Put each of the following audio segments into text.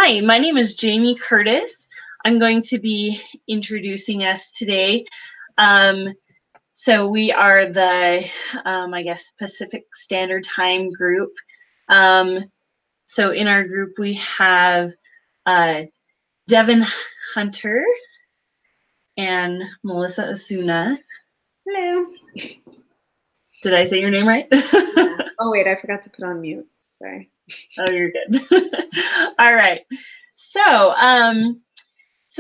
Hi, my name is Jamie Curtis. I'm going to be introducing us today. So we are the, I guess, Pacific Standard Time group. So in our group, we have Devin Hunter and Melissa Osuna. Hello. Did I say your name right? Yeah. Oh, wait, I forgot to put on mute. Sorry. Oh, you're good. All right. So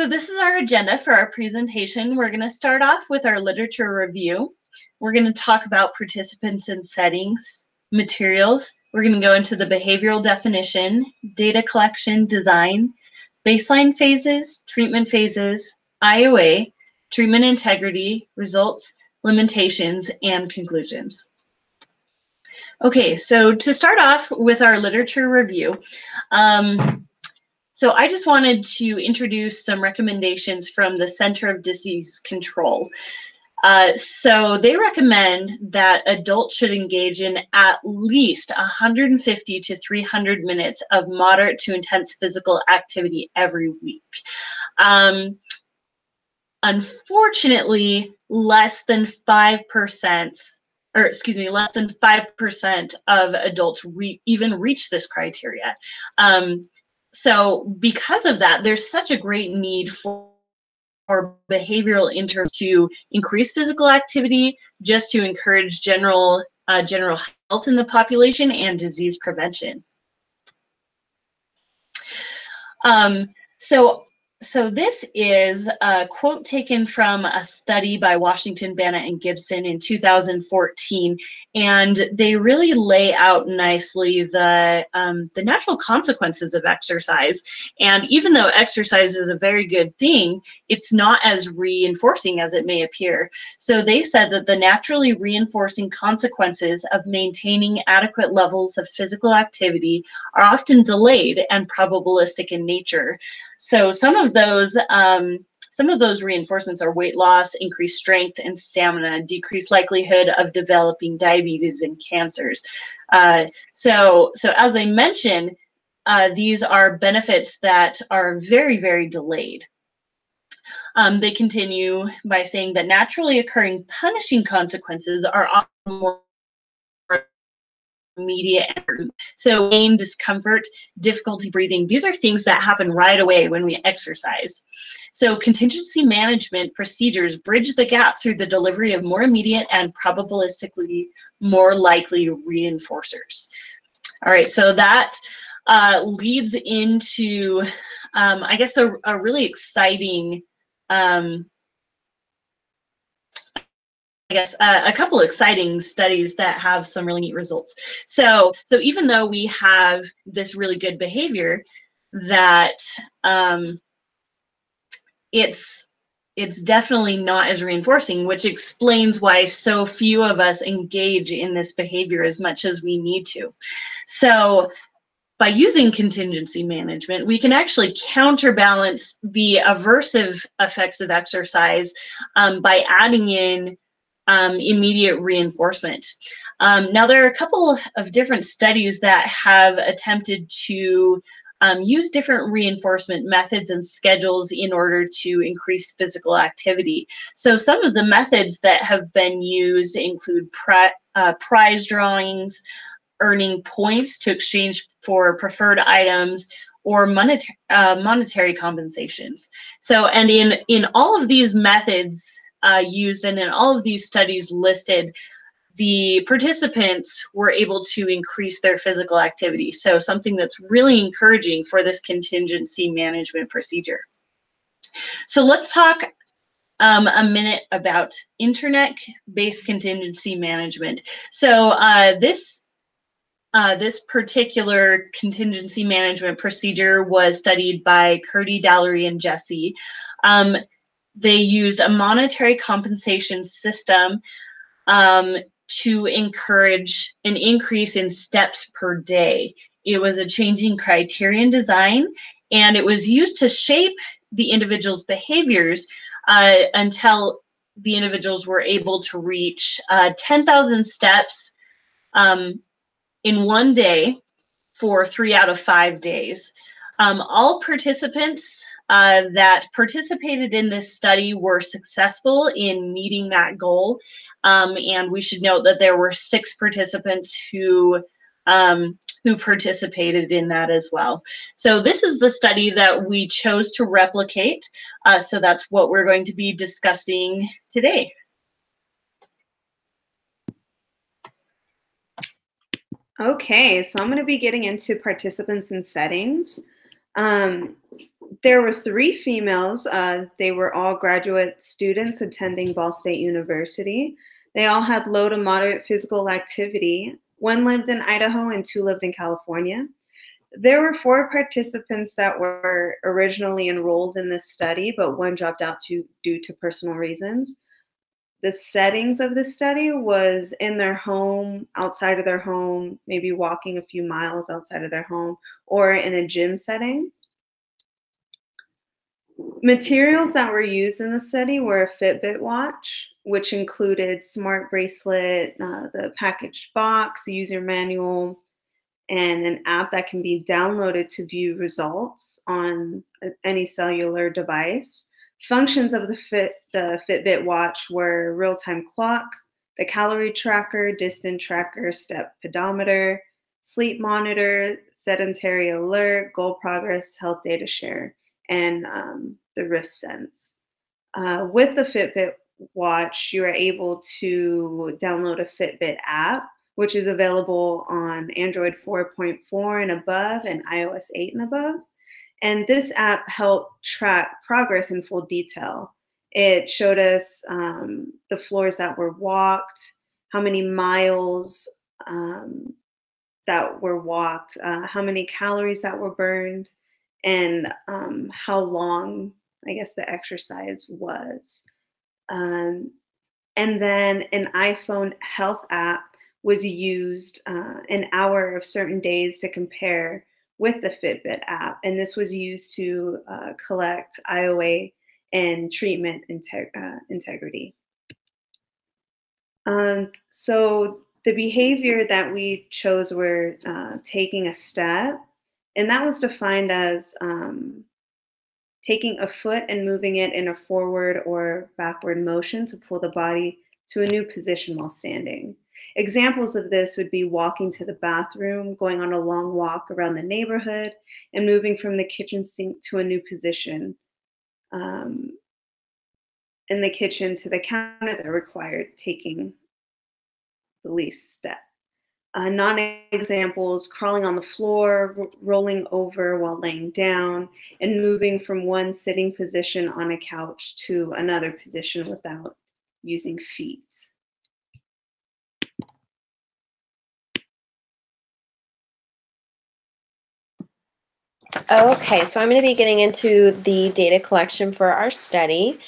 this is our agenda for our presentation. We're going to start off with our literature review. We're going to talk about participants and settings, materials. We're going to go into the behavioral definition, data collection, design, baseline phases, treatment phases, IOA, treatment integrity, results, limitations, and conclusions. Okay, so to start off with our literature review, so I just wanted to introduce some recommendations from the Center of Disease Control. So they recommend that adults should engage in at least 150 to 300 minutes of moderate to intense physical activity every week. Unfortunately, less than 5%, or excuse me, less than 5% of adults even reach this criteria. So because of that, there's such a great need for behavioral interventions to increase physical activity, just to encourage general health in the population and disease prevention. So this is a quote taken from a study by Washington, Bennett, and Gibson in 2014, and they really lay out nicely the natural consequences of exercise. And even though exercise is a very good thing, it's not as reinforcing as it may appear. So they said that the naturally reinforcing consequences of maintaining adequate levels of physical activity are often delayed and probabilistic in nature. So some of those reinforcements are weight loss, increased strength and stamina, decreased likelihood of developing diabetes and cancers. So as I mentioned, these are benefits that are very, very delayed. They continue by saying that naturally occurring punishing consequences are often more immediate. So pain, discomfort, difficulty breathing, these are things that happen right away when we exercise. So contingency management procedures bridge the gap through the delivery of more immediate and probabilistically more likely reinforcers. All right, so that leads into, I guess, a really exciting a couple exciting studies that have some really neat results. So even though we have this really good behavior, that it's definitely not as reinforcing, which explains why so few of us engage in this behavior as much as we need to. So by using contingency management, we can actually counterbalance the aversive effects of exercise by adding in immediate reinforcement. Now, there are a couple of different studies that have attempted to use different reinforcement methods and schedules in order to increase physical activity. So some of the methods that have been used include prize drawings, earning points to exchange for preferred items, or monetary compensations. So, and in all of these methods used and in all of these studies listed, the participants were able to increase their physical activity. So something that's really encouraging for this contingency management procedure. So let's talk a minute about internet-based contingency management. So this particular contingency management procedure was studied by Curdy, Dallery, and Jesse. They used a monetary compensation system to encourage an increase in steps per day. It was a changing criterion design, and it was used to shape the individual's behaviors until the individuals were able to reach 10,000 steps in one day for 3 out of 5 days. All participants that participated in this study were successful in meeting that goal. And we should note that there were 6 participants who participated in that as well. So this is the study that we chose to replicate. So that's what we're going to be discussing today. Okay, so I'm going to be getting into participants and settings. There were 3 females. They were all graduate students attending Ball State University. They all had low to moderate physical activity. 1 lived in Idaho and 2 lived in California. There were 4 participants that were originally enrolled in this study, but 1 dropped out due to personal reasons. The settings of the study was in their home, outside of their home, maybe walking a few miles outside of their home, or in a gym setting. Materials that were used in the study were a Fitbit watch, which included smart bracelet, the packaged box, the user manual, and an app that can be downloaded to view results on any cellular device. Functions of the Fitbit watch were real-time clock, the calorie tracker, distance tracker, step pedometer, sleep monitor, sedentary alert, goal progress, health data share, and the wrist sense. With the Fitbit watch, you are able to download a Fitbit app, which is available on Android 4.4 and above and iOS 8 and above. And this app helped track progress in full detail. It showed us the floors that were walked, how many miles that were walked, how many calories that were burned, and how long, I guess, the exercise was. And then an iPhone health app was used an hour of certain days to compare with the Fitbit app. And this was used to collect IOA and treatment integrity. So the behavior that we chose were taking a step, and that was defined as taking a foot and moving it in a forward or backward motion to pull the body to a new position while standing. Examples of this would be walking to the bathroom, going on a long walk around the neighborhood, and moving from the kitchen sink to a new position in the kitchen to the counter that required taking the least step. Non-examples: crawling on the floor, rolling over while laying down, and moving from one sitting position on a couch to another position without using feet. Okay, so I'm going to be getting into the data collection for our study.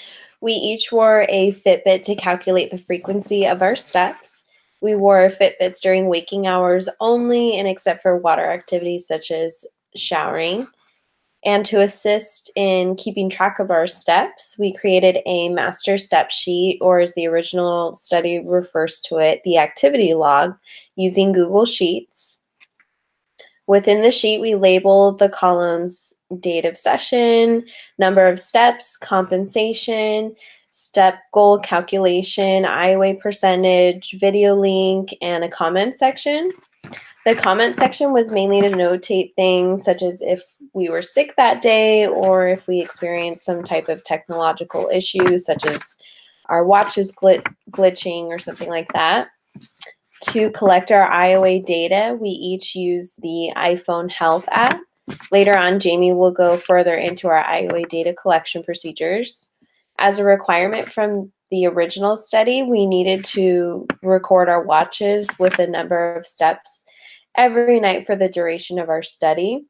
We each wore a Fitbit to calculate the frequency of our steps. We wore Fitbits during waking hours only, and except for water activities such as showering. And to assist in keeping track of our steps, we created a master step sheet, or as the original study refers to it, the activity log, using Google Sheets. Within the sheet, we labeled the columns date of session, number of steps, compensation, step goal calculation, IOA percentage, video link, and a comment section. The comment section was mainly to notate things such as if we were sick that day or if we experienced some type of technological issue, such as our watches glitching or something like that. To collect our IOA data, we each use the iPhone Health app. Later on, Jamie will go further into our IOA data collection procedures. As a requirement from the original study, we needed to record our watches with a number of steps every night for the duration of our study.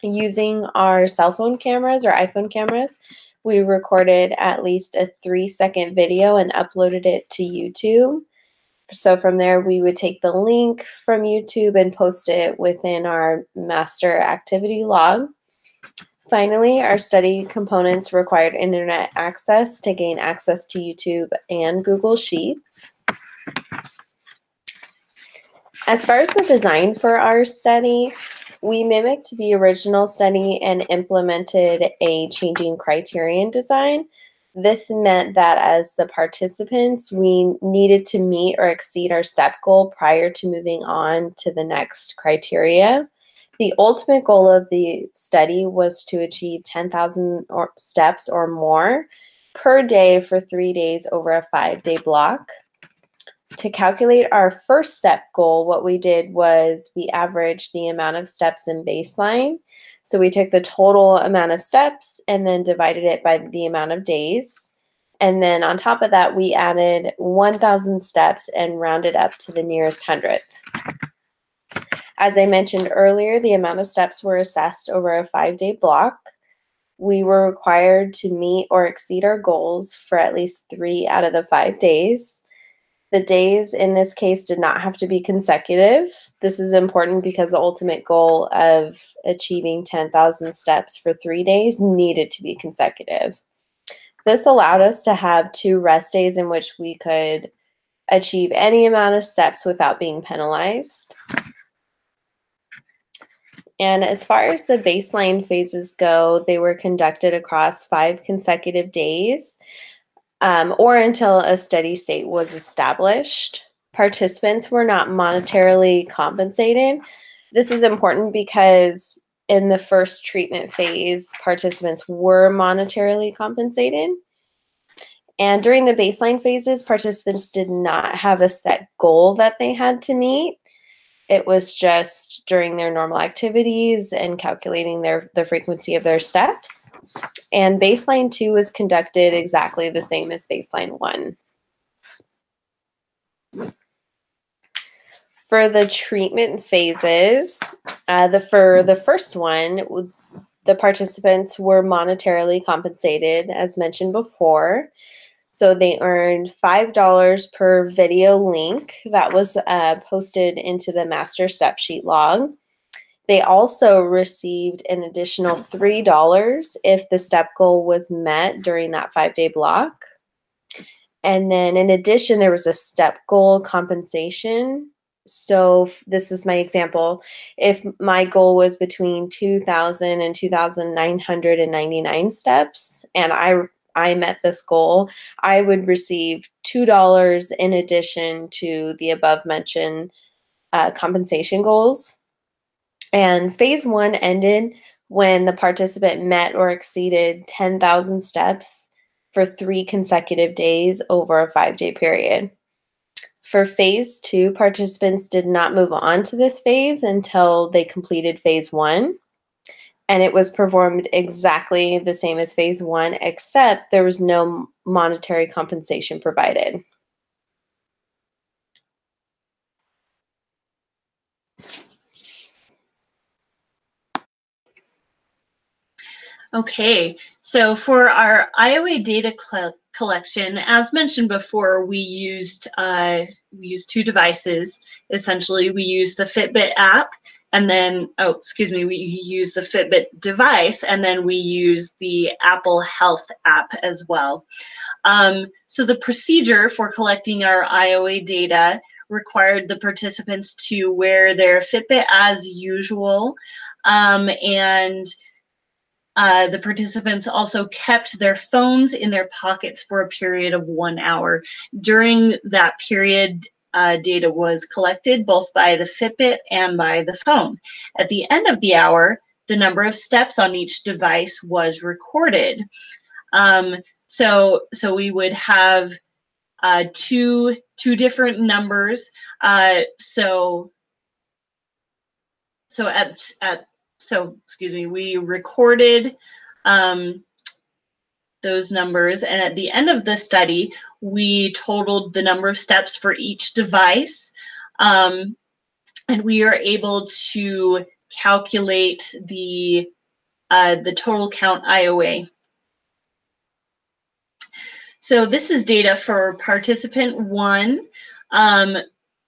Using our cell phone cameras or iPhone cameras, we recorded at least a 3-second video and uploaded it to YouTube. So from there, we would take the link from YouTube and post it within our master activity log. Finally, our study components required internet access to gain access to YouTube and Google Sheets. As far as the design for our study, We mimicked the original study and implemented a changing criterion design. This meant that as the participants, we needed to meet or exceed our step goal prior to moving on to the next criteria. The ultimate goal of the study was to achieve 10,000 steps or more per day for 3 days over a 5-day block. To calculate our first step goal, what we did was we averaged the amount of steps in baseline. So we took the total amount of steps and then divided it by the amount of days. And then on top of that, we added 1,000 steps and rounded up to the nearest hundredth. As I mentioned earlier, the amount of steps were assessed over a 5-day block. We were required to meet or exceed our goals for at least 3 out of the 5 days. The days in this case did not have to be consecutive. This is important because the ultimate goal of achieving 10,000 steps for 3 days needed to be consecutive. This allowed us to have 2 rest days in which we could achieve any amount of steps without being penalized. And as far as the baseline phases go, they were conducted across 5 consecutive days. Or until a steady state was established. Participants were not monetarily compensated. This is important because in the first treatment phase, participants were monetarily compensated. And during the baseline phases, participants did not have a set goal that they had to meet. It was just during their normal activities and calculating the frequency of their steps. And baseline 2 was conducted exactly the same as baseline 1. For the treatment phases, for the first one, the participants were monetarily compensated, as mentioned before. So they earned $5 per video link that was posted into the master step sheet log. They also received an additional $3 if the step goal was met during that 5-day block. And then in addition, there was a step goal compensation. So this is my example. If my goal was between 2,000 and 2,999 steps, and I met this goal, I would receive $2 in addition to the above mentioned compensation goals. And phase 1 ended when the participant met or exceeded 10,000 steps for 3 consecutive days over a 5-day period. For phase 2, participants did not move on to this phase until they completed phase 1. And it was performed exactly the same as phase 1, except there was no monetary compensation provided. Okay, so for our IOA data collection, as mentioned before, we used 2 devices. Essentially, we used the Fitbit app, and then, we used the Fitbit device, and then we used the Apple Health app as well. So the procedure for collecting our IOA data required the participants to wear their Fitbit as usual, and the participants also kept their phones in their pockets for a period of 1 hour. During that period, data was collected both by the Fitbit and by the phone. At the end of the hour, the number of steps on each device was recorded. So we would have two different numbers. We recorded those numbers, and at the end of the study, we totaled the number of steps for each device, and we are able to calculate the total count IOA. So this is data for participant 1.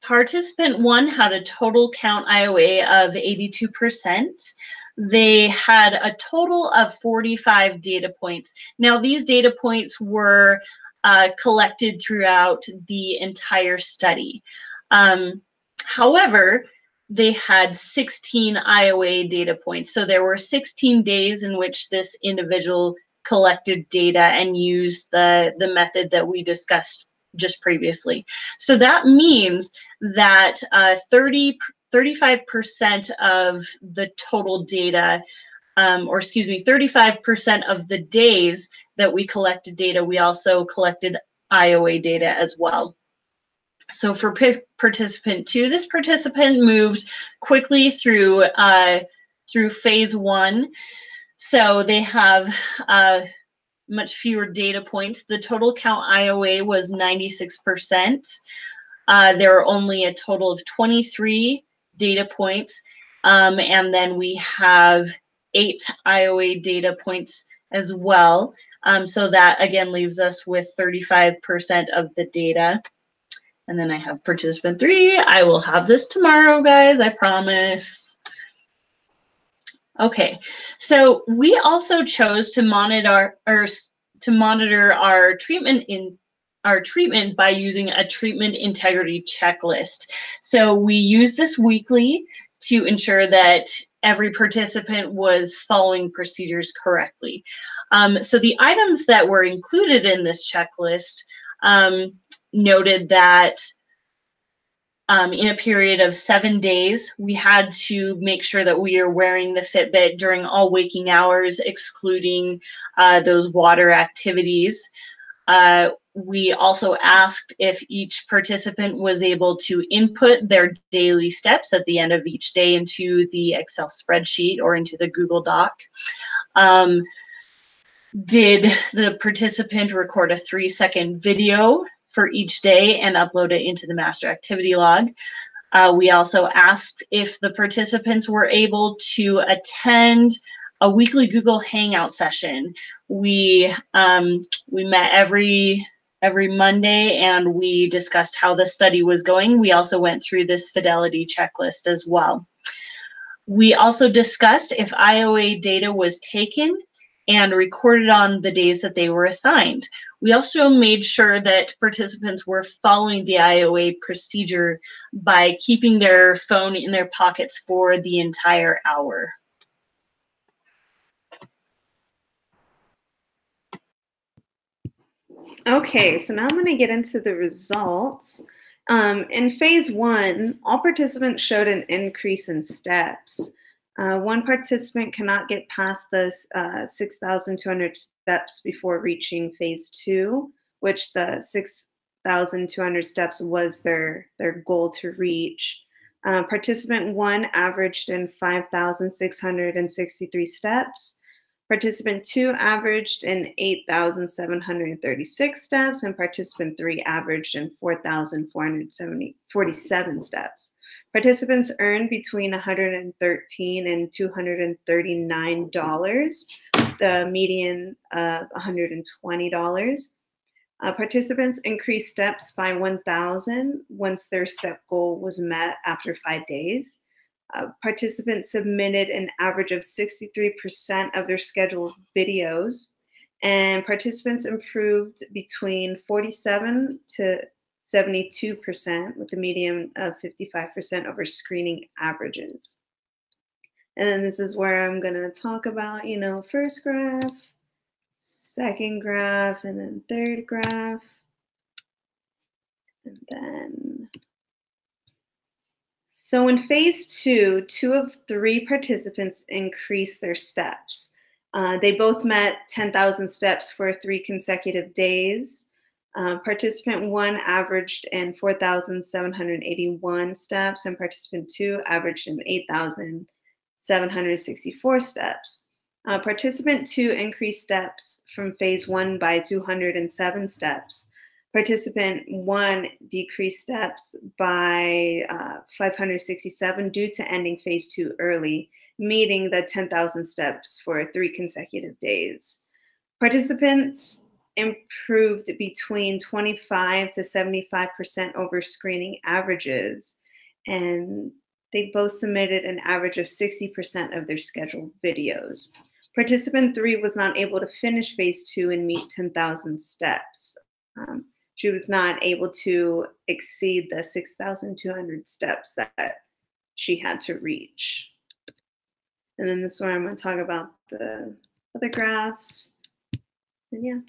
Participant 1 had a total count IOA of 82%. They had a total of 45 data points. Now, these data points were collected throughout the entire study. However, they had 16 IOA data points. So there were 16 days in which this individual collected data and used the method that we discussed just previously. So that means that 35% of the total data, or excuse me, 35% of the days that we collected data, we also collected IOA data as well. So for participant 2, this participant moved quickly through phase 1. So they have much fewer data points. The total count IOA was 96%. There are only a total of 23 data points. And then we have 8 IOA data points as well. So that again leaves us with 35% of the data. And then I have participant 3. I will have this tomorrow, guys, I promise. Okay, so we also chose to monitor our treatment by using a treatment integrity checklist. So we use this weekly to ensure that every participant was following procedures correctly. So the items that were included in this checklist noted that in a period of 7 days, we had to make sure that we are wearing the Fitbit during all waking hours, excluding those water activities. We also asked if each participant was able to input their daily steps at the end of each day into the Excel spreadsheet or into the Google Doc. Did the participant record a 3-second video for each day and upload it into the master activity log? We also asked if the participants were able to attend a weekly Google Hangout session. We met every Monday and we discussed how the study was going. We also went through this fidelity checklist as well. We also discussed if IOA data was taken and recorded on the days that they were assigned. We also made sure that participants were following the IOA procedure by keeping their phone in their pockets for the entire hour. Okay, so now I'm going to get into the results. In phase 1, all participants showed an increase in steps. One participant cannot get past the 6,200 steps before reaching phase 2, which the 6,200 steps was their goal to reach. Participant 1 averaged in 5,663 steps. Participant 2 averaged in 8,736 steps, and participant 3 averaged in 4,447 steps. Participants earned between $113 and $239, the median of $120. Participants increased steps by 1,000 once their step goal was met after 5 days. Participants submitted an average of 63% of their scheduled videos, and participants improved between 47 to 72% with a median of 55% over screening averages. And then this is where I'm going to talk about, first graph, second graph, and then third graph. And then, so in phase 2, 2 of 3 participants increased their steps. They both met 10,000 steps for 3 consecutive days. Participant 1 averaged in 4,781 steps, and participant 2 averaged in 8,764 steps. Participant 2 increased steps from phase 1 by 207 steps. Participant 1 decreased steps by 567 due to ending phase 2 early, meeting the 10,000 steps for 3 consecutive days. Participants improved between 25 to 75% over screening averages, and they both submitted an average of 60% of their scheduled videos. Participant 3 was not able to finish phase 2 and meet 10,000 steps. She was not able to exceed the 6,200 steps that she had to reach. And then this is where I'm going to talk about the other graphs. And yeah.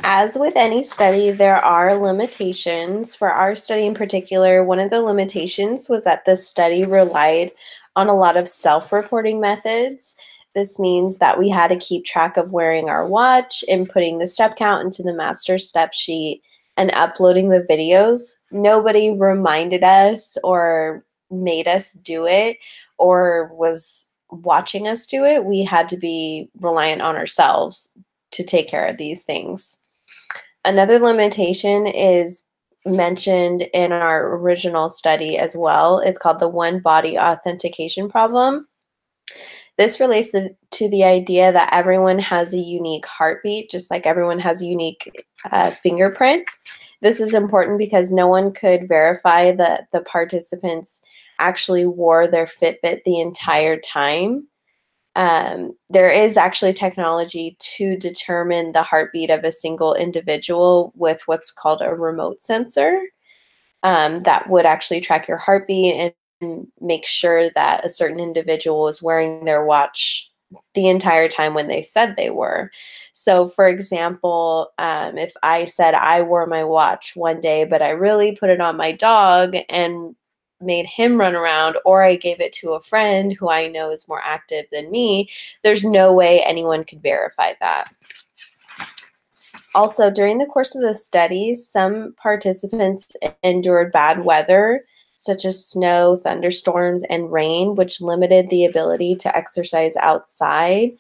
As with any study, there are limitations. For our study in particular, one of the limitations was that the study relied on a lot of self-reporting methods. This means that we had to keep track of wearing our watch, inputting the step count into the master step sheet, and uploading the videos. Nobody reminded us or made us do it or was watching us do it. We had to be reliant on ourselves to take care of these things. Another limitation is mentioned in our original study as well. It's called the one body authentication problem. This relates to the idea that everyone has a unique heartbeat, just like everyone has a unique fingerprint. This is important because no one could verify that the participants actually wore their Fitbit the entire time. There is actually technology to determine the heartbeat of a single individual with what's called a remote sensor that would actually track your heartbeat and make sure that a certain individual is wearing their watch the entire time when they said they were. So for example, if I said I wore my watch one day, but I really put it on my dog and made him run around, or I gave it to a friend who I know is more active than me, there's no way anyone could verify that. Also, during the course of the study, some participants endured bad weather, such as snow, thunderstorms, and rain, which limited the ability to exercise outside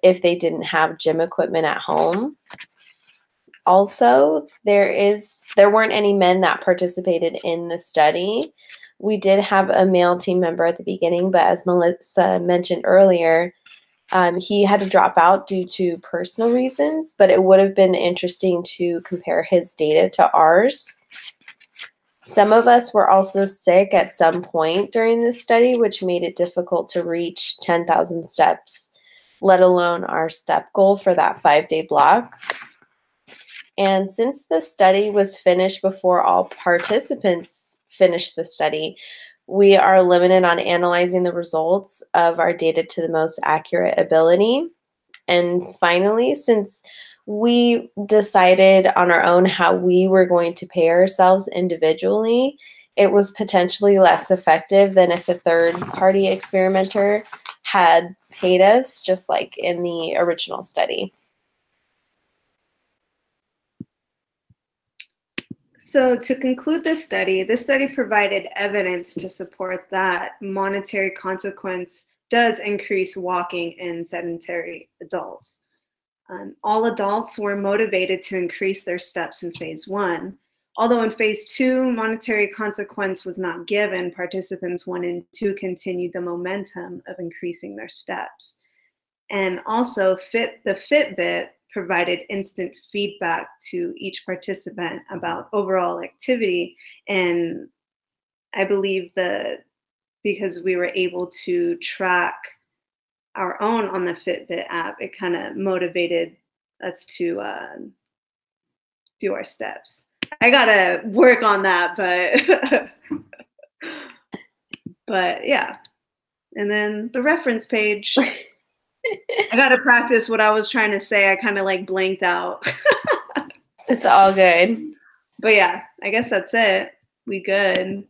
if they didn't have gym equipment at home. Also, there weren't any men that participated in the study. We did have a male team member at the beginning, but as Melissa mentioned earlier, he had to drop out due to personal reasons, but it would have been interesting to compare his data to ours. Some of us were also sick at some point during this study, which made it difficult to reach 10,000 steps, let alone our step goal for that 5-day block. And since the study was finished before all participants finished the study, we are limited on analyzing the results of our data to the most accurate ability. And finally, since we decided on our own how we were going to pay ourselves individually, it was potentially less effective than if a third-party experimenter had paid us, just like in the original study. So to conclude this study provided evidence to support that monetary consequence does increase walking in sedentary adults. All adults were motivated to increase their steps in phase 1. Although in phase 2, monetary consequence was not given, participants wanted to continue the momentum of increasing their steps. And also the Fitbit provided instant feedback to each participant about overall activity. And I believe that because we were able to track our own on the Fitbit app, it kind of motivated us to do our steps. I gotta work on that, but yeah. And then the reference page. I gotta practice what I was trying to say. I kind of like blanked out. It's all good. But yeah, I guess that's it. We good.